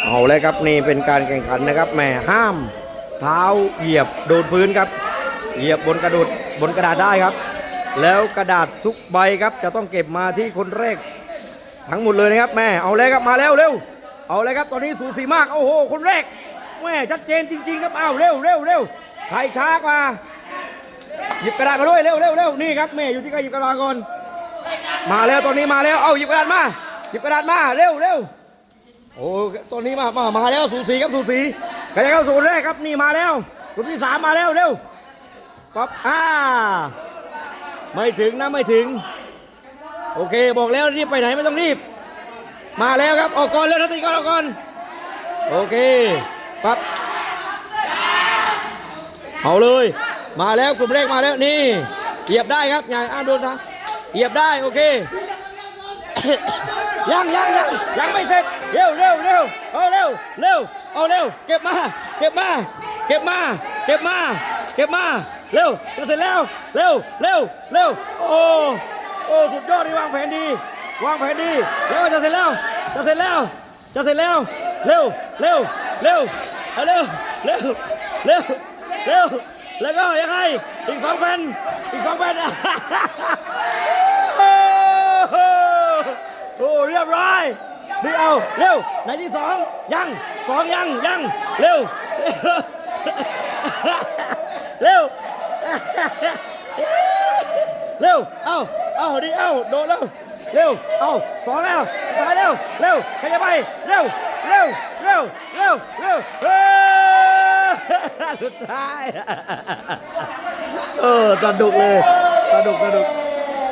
เอาเลยครับนี่เป็นการแข่งขันนะครับแม่ห้ามเท้าเหยียบโดนพื้นครับเหยียบบนกระดาษได้ครับแล้วกระดาษทุกใบครับจะต้องเก็บมาที่คนแรกทั้งหมดเลยนะครับแม่เอาเลยครับมาแล้วเร็วเอาเลยครับตอนนี้สูสีมากโอ้โหคนแรกแม่ชัดเจนจริงๆครับเอาเร็วใครช้ากว่าหยิบกระดาษมาด้วยเร็วนี่ครับแม่อยู่ที่ใครหยิบกระดาษก่อนมาแล้วตอนนี้มาแล้วเอาหยิบกระดาษมาเร็วโอ้ตอนนี้มาแล้วสูสีครับสูสีใครจะเข้าสู่คนแรกครับนี่มาแล้วคนที่3มาแล้วเร็วปั๊บไม่ถึงนะไม่ถึงโอเคบอกแล้วรีบไปไหนไม่ต้องรีบมาแล้วครับออกก่อนเร็วทันทีก่อนออกก่อนโอเคปั๊บเอาเลยมาแล้วกลุ่มแรกมาแล้วนี่เหยียบได้ครับอย่าโดนนะเหยียบได้โอเค ยังไม่เสร็จเร็วเอาเร็วเก็บมาเร็วจะเสร็จแล้วเร็วโอ้สุดยอดที่วางแผนดีแล้วจะเสร็จแล้วเร็วเอาเร็วแล้วก็ยังไงอีก2 แผ่นโอ้เรียบร้อยดีเอาเร็วไหนที่2ยังเร็วเอาดีเอาโดนแล้วเร็วเอา2แล้วไปเร็วใครจะไปเร็วสุดท้ายสนุกเลยสนุก